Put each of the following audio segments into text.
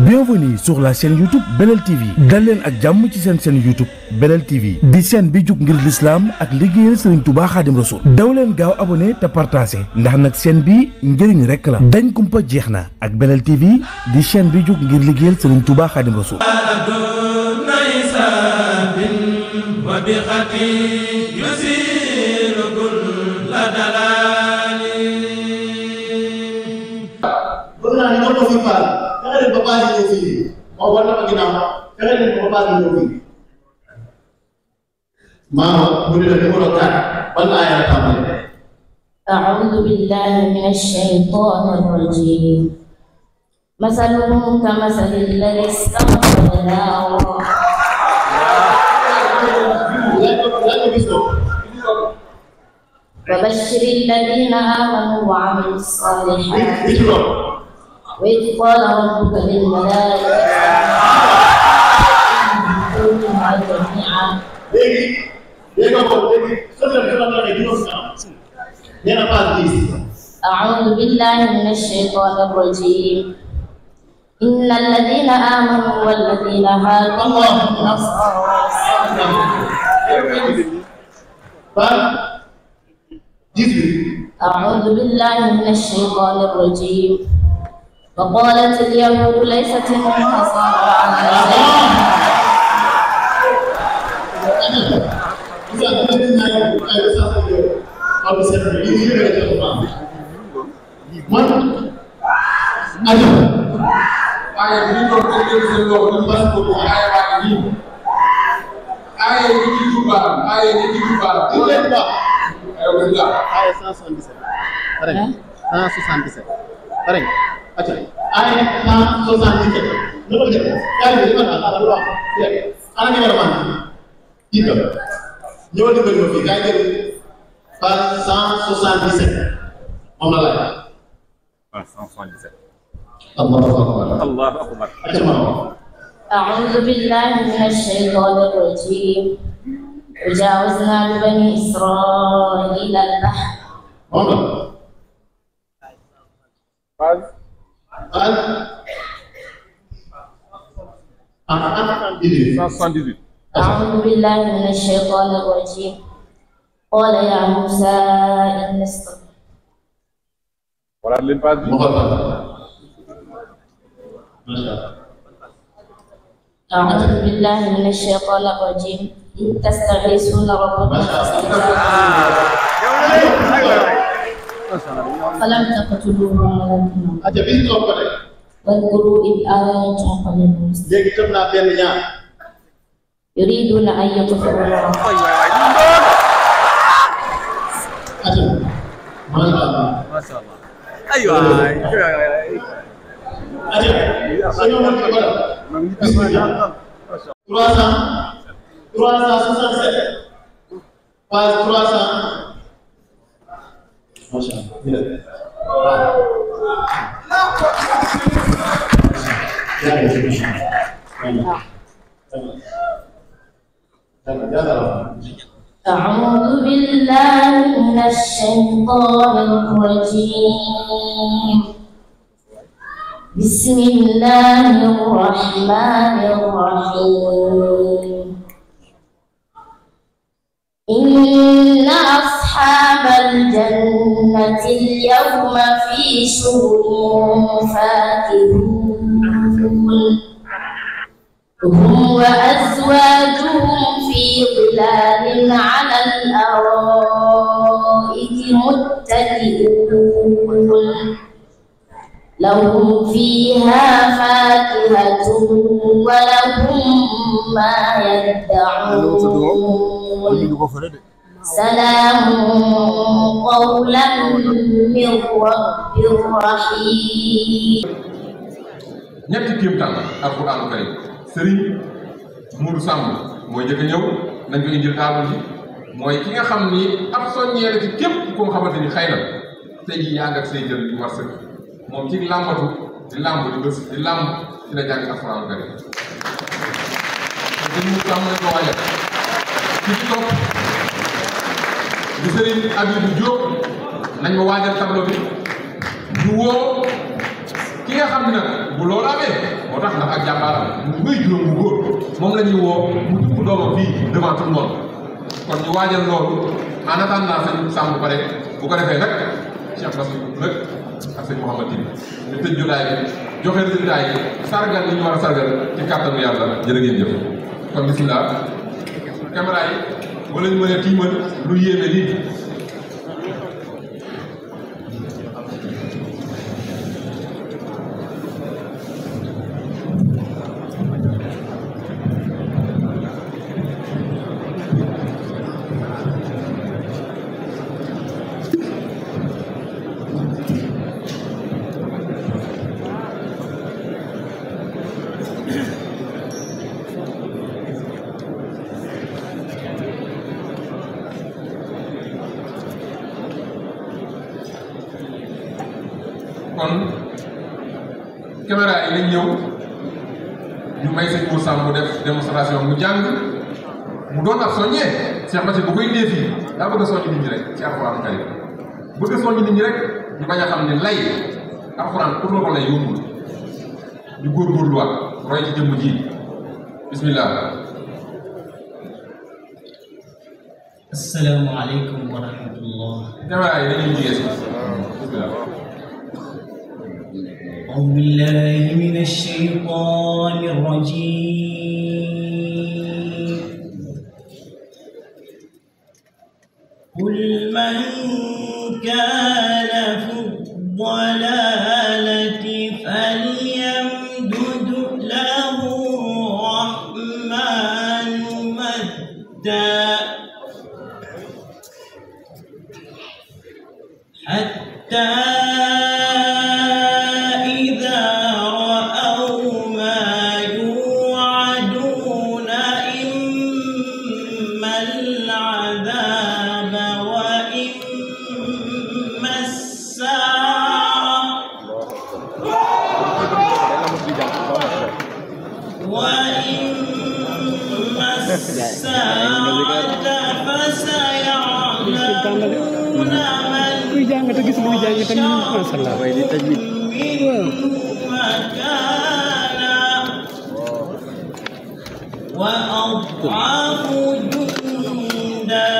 Bienvenue sur la chaîne YouTube Belel TV dal leen ak jàmm ci seen chaîne YouTube Belel TV di chaîne bi jug ngir l'islam ak liggéeyal Serigne Touba Khadim Rassoul daw leen gaaw abonné te partagé ndax nag chaîne bi njëriñ rek la dañ kumpa jeex na ak Belel TV di chaîne bi jug ngir liggéeyal Serigne Touba Khadim Rassoul. أعوذ بالله من الشيطان الرجيم مثلهم كمثل الذي استوقد نارا وبشر الذين آمنوا وعملوا الصالحات وإذ قال ربك للملائكة جميعا أعوذ بالله من الشيطان الرجيم إن الذين آمنوا والذين هادوا والنصارى أعوذ بالله من الشيطان الرجيم وقالت اليهود ليست النصارى على شيء أعوذ بالله من الشيطان الرجيم وجاوزنا ببني إسرائيل البحر أعوذ بالله من الشيطان الرجيم قال يا موسى إن أعوذ بالله من الشيطان الرجيم إن تستغيثون ربكم فلم تقتلوهم واذكروا إذ أنتم قليل يريدون أن يطفئوا نور ما شاء الله أيوة أعوذ بالله من الشيطان الرجيم بسم الله الرحمن الرحيم إن أصحاب الجنة اليوم في شغل فاكهون هم وأزواجهم في ظلال على الأرائك متكئون لهم فيها فاكهة ولهم ما يدعون سلام قولا من رب رحيم. ñetti kéemtaan alquraanu karim Serigne Mourou Samb mooy njëkk a ñëw nañ ko indil taabal ji mooy ki nga xam ni ab soññee la ci képp koo xamante ni xëy na tey jii yaa ngi ak say jël yu war sëkk moom ci làmbatu di làmb di bës di làmb ci la jàng alquraanu karim Serigne Mourou Samb nañ ko waajal ci topp di Serigne Abibou Diop nañ ma waajal tableau bi ñu woo ki nga xam ne nag bu loolu amee moo tax ndax ak jàmbaaram mu wéy juróom bu góor moom la ñuy woo mu tudd doomam fii devant tout le monde kon ñu waajal loolu en attendant sëñ Samb pare bu ko defee nag Cheikh Bassirou nag ak sëñ Mouhamad Tine ñu tëj jotaay bi joxe résultat yi sargal li ñu war a sargal ci kàttanu yàlla jërë ngeen jëf kon bisimilah caméra yi wala ñu mën a tiimal lu yéeme lii kon caméra yi nañ ñëw ñu may sëñ Moussa mu def démonstration mu jàng mu doon ab soññee Cheikh Bassirou bu koy indee fii daa bëgg a soññ nit ñi rek ci alxuraan karim bëgg a soññ nit ñi rek ñu bañ a xam ne lay alxuraan pour la ko lay yombul ñu góorgóorluwaat roy ci jëmm ji bismillah. Assalamu alaikum wa rahmatullah. caméra yi dañuy jigee si bismillah. أعوذ بالله من الشيطان الرجيم قل من كان في الضلالة فليمدد له الرحمن مدا حتى وأضعف جندا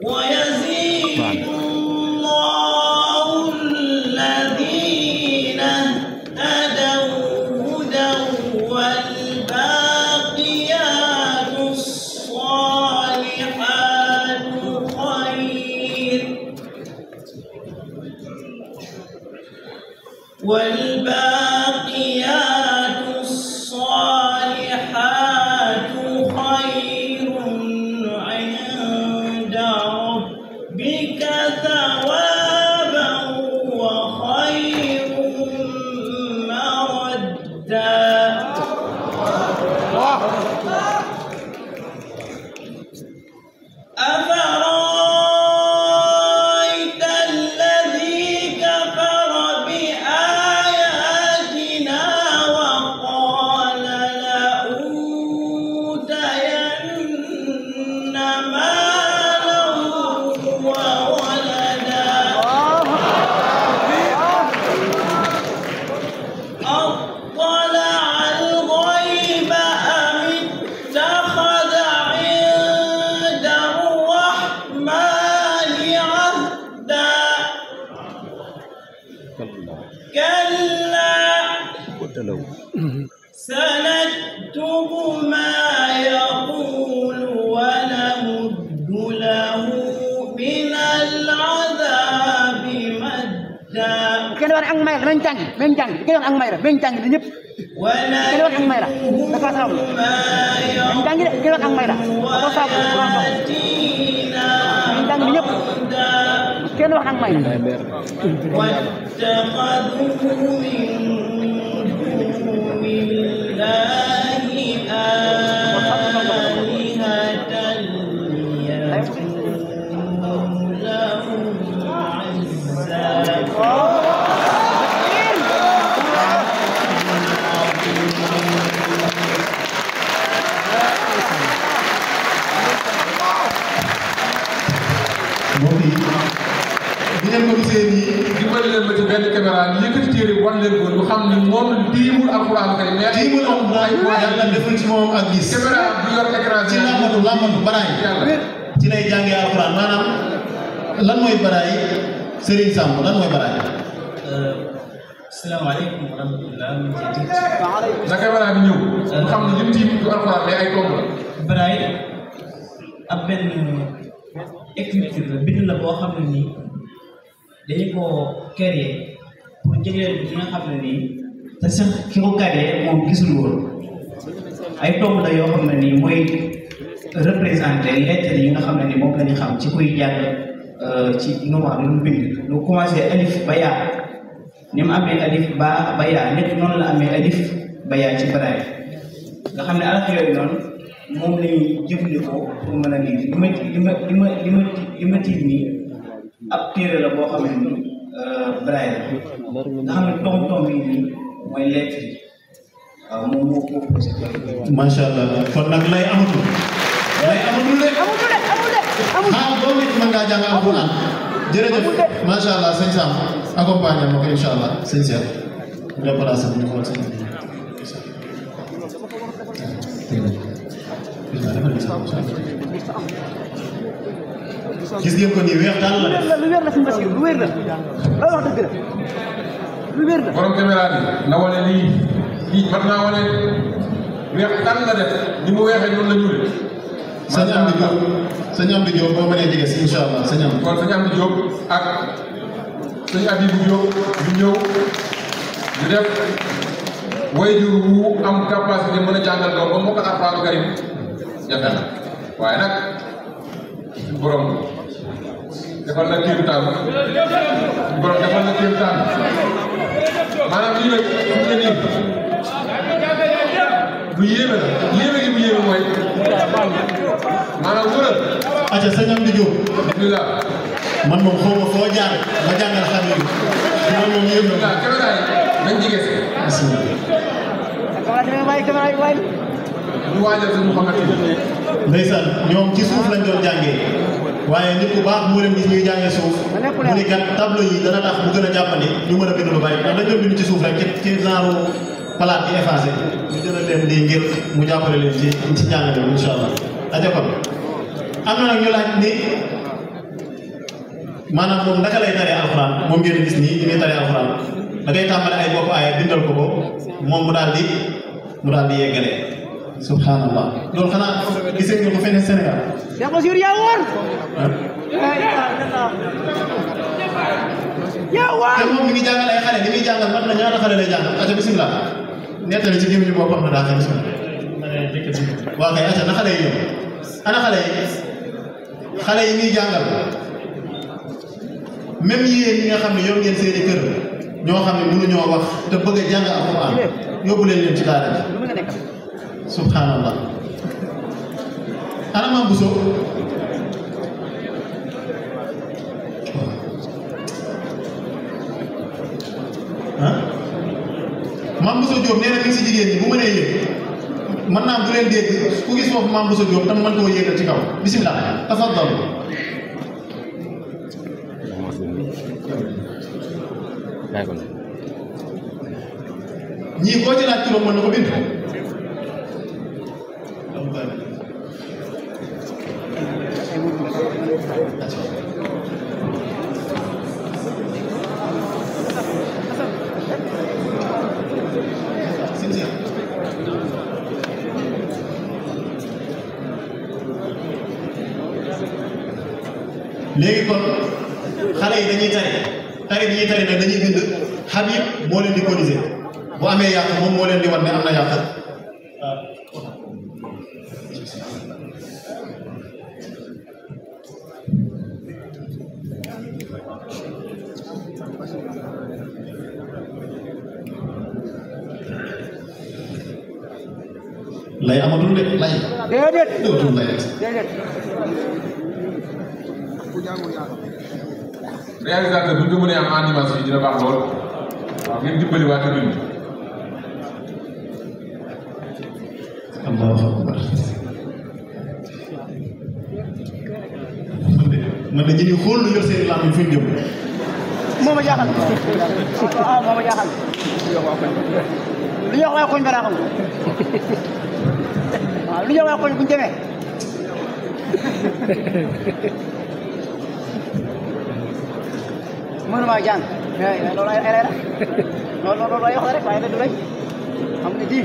ويزيد الله الذين اهتدوا هدى والباقيات الصالحات خير والباقيات الصالحات خير عند ربك ثوابا وخير مردا أفرأيت الذي كفر بآياتنا وقال لأوتين مالا وولدا أطلع الغيب أم اتخذ عند الرحمن عهدا كلا سنكتب ما يقول ونمد له من العذاب مدا Cái đó ăn mày là bên chăng, cái đó ăn mày là bên chăng thì nhấp. Cái đó ăn mày là, nó có sao? Bên chăng cái đó ăn mày là, nó có sao? Bên chăng thì nhấp. Cái đó ăn mày. واتخذوا من دون الله آلهة ليكونوا لهم عزا mbokk yi di leen ko gisee nii dimbali leen ma ci benn caméra ñu yëkkati téere wan leen ko ñu xam ni moom diimul alxuraan kay mais diimul alxuraan yàlla deful ci moom ak gis caméra bu yor écran ci làmbatu baraay ci lay jàngee alxuraan maanaam lan mooy baraay Serigne Samb lan mooy baraay asalaamaaleykum wa rahmatulah. na caméra bi ñëw mu xam ne lim tiim du alxuraan mais ay tomb la baraay ab benn écriture la bind la boo xam ne nii dañu ko créer pour jëlee ñi nga xam ne nii te sax ki ko créer moom gisul woon ay tomb la yoo xam ne nii mooy représenté lettres yi nga xam ne nii moom la ñu xam ci kuy jàng ci noir lu mu bind lu commencé alif ba yaa ni mu amee alif ba yaa nekk noonu la amee alif ba yaa ci baraay nga xam ne alaf yooyu noonu moom la ñuy jëfandikoo pour mën a lire li ma tiit nii ab téere la boo xam ne nii baraay la nga xam ne tomb yi nii mooy lettre yi waaw moom moo ko posé. macha allah kon nag lay amatul. lay amatul de. ah boo nit mën ngaa jàng alxuraan. jërëjëf macha allah sëñ Sam accompagné ma ko incha allah sëñ Cheikh ñu déplacé ñu xool sëñ gis ngeen ko nii weex daal la def. lu wér la suñu basi lu wér la wax dëgg la lu wér la. borom caméra bi na wane lii mën naa wane weex daal la def ni mu weexee noonu la ñuul. sëñ Amdi Diop sëñ Amdi Diop boo mënee jege si incha allah sëñ Amdi. kon sëñ Amdi Diop ak sëñ Abibou Diop ñu ñëw ñu def waajur wu am capacité mën a jàngal doom ba mokkal Alxuraanu Karim jafe na waaye nag borom defal na kéemtaan borom defal na kéemtaan maanaam lii nag fu mu ne nii lu yéeme la yéeme gi mu yéeme mooy maanaam wëral. acca sëñ Amdi Diop. bismillah. man moom xaw ma foo jaar ba jàngal xam ne man moom yéeme na. caméra yi nañ jege si. bismillah. ñu waajal sëñ Mouhamed. ndeysaan ñoom ci suuf lañ doon jàngee waaye nit ku baax moo leen gis ñuy jàngee suuf mu ni kat tableau yi dana tax mu gën a jàppandi ñu mën a bind lu bari ndax dañ doon bind ci suuf rek ci genre palaat bi effacé ñu gën a leen di ngir mu jàppale leen ci jàngale bi incha allah. aja kon am na nag ñu laaj ni maanaam moom naka lay taree alxuraan moom ngeen gis nii ni muy taree alxuraan da ngay tàmbale ay bopp aaya bindal ko ko moom mu daal di yeggalee. subhanallah loolu xanaa gisee nga ko feneen Sénégal. yaa ko siir yaa woor. yaa woor. te moom mi ngi jàngal ay xale li muy jàngal mat na ñaata xale lay jàngal aca bisimilah nettali ci gémmiñu boppam na daa xëy bisimilah. waaw kay aca na xale yi ñëw ana xale yi muy jàngal même yéen ñi nga xam ne yor ngeen seeni kër ñoo xam ne mënuñoo wax te bëgg a jàng alxuraan yóbbu leen ci daara ji. subhanallah ana Mame Bousso ah Mame Bousso Diop nee na mi ngi si jigéen ñi bu mënee yëg mën naa bu leen dégg ku gis foofu Mame Bousso Diop tam mën koo yëgal ci kaw bisimilah tafaddal ñii koo ci laaj turam mën na ko bind. léegi kon xale yi dañuy tari bi ñuy tari nag dañuy bind Habib moo leen di corriger bu amee yàq moom moo leen di wan ne am na yàq. lay amatul de lay. déedéet dootul lay. déedéet. réalisateur bu ñu ko mënee am animation yi dina baax lool waaw ngeen dimbali waa commune bi. allahu akbar. man de ñu ni xool lu yor seen lamb yi fu ñu jëm moo ma jaaxal waaw moo ma jaaxal lu ñu wax waa koñ ba xam waaw lu ñu wax waa koñ bu ñu demee mënuma jàng loolu ay lay la loolu ay wax la rek waaye du lay xam nga ji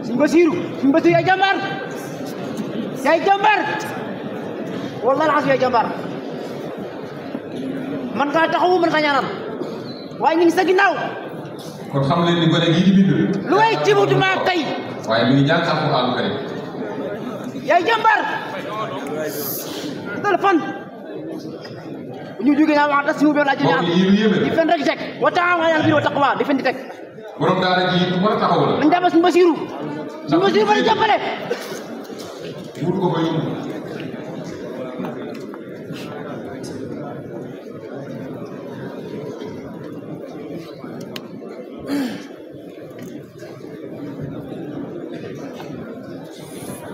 suñ Basiru yaay jàmbaar wallahi alhamdulilah yaay jàmbaar man ngaa taxawu man ngaa ñaanal waaye ñu ngi sa ginnaaw kon xam leen ni gone gii di bind lu way ci bu ma tey waaye mi ngi jàng alxuraanu karim yaay jàmbaar dal fan ñu jógee naa wax tas mu be la ci ñaan di fen rek tek wa ta'awunu 'alal birri wa taqwa di fen di tek borom daara ji war a taxaw la nañ jàppale suñu Basiru ba ñu jàppale wut ko ba yóbbu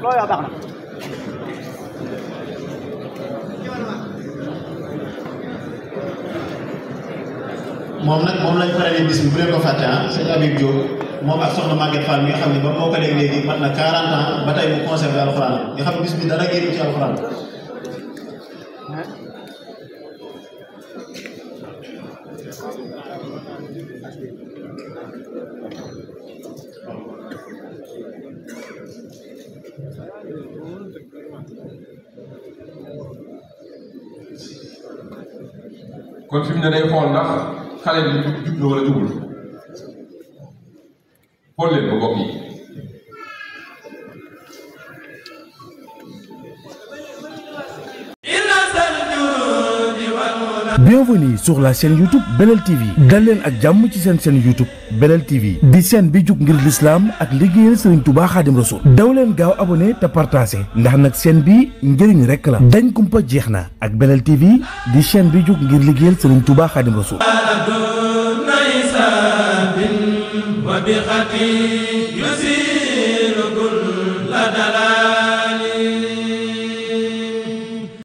loolu yaa baax na moom lañ farale bis bi bu leen ko fàtte ah sëñ Habib Diop moom ak soxna Maguette Fall mi nga xam ne ba moo ko léegi mat na 40 ans ba tey mu conservé alxuraan nga xam ne bis bi dara génn ci alxuraan kon fi mu ne day xool ndax xale bi jub na wala jubul xool leen ko mbokk yi Bienvenue sur la chaîne YouTube Belel TV dal leen ak jàmm ci seen chaîne YouTube Belel TV di chaîne bi jug ngir l'islam ak liggéeyal Serigne Touba Khadim Rassoul daw leen gaaw abonné te partagé ndax nag chaîne bi njëriñ rekk la dañ kumpa jeex na ak Belel TV di chaîne bi jug ngir liggéeyal Serigne Touba Khadim Rassoul وبخطي يسير كل دلال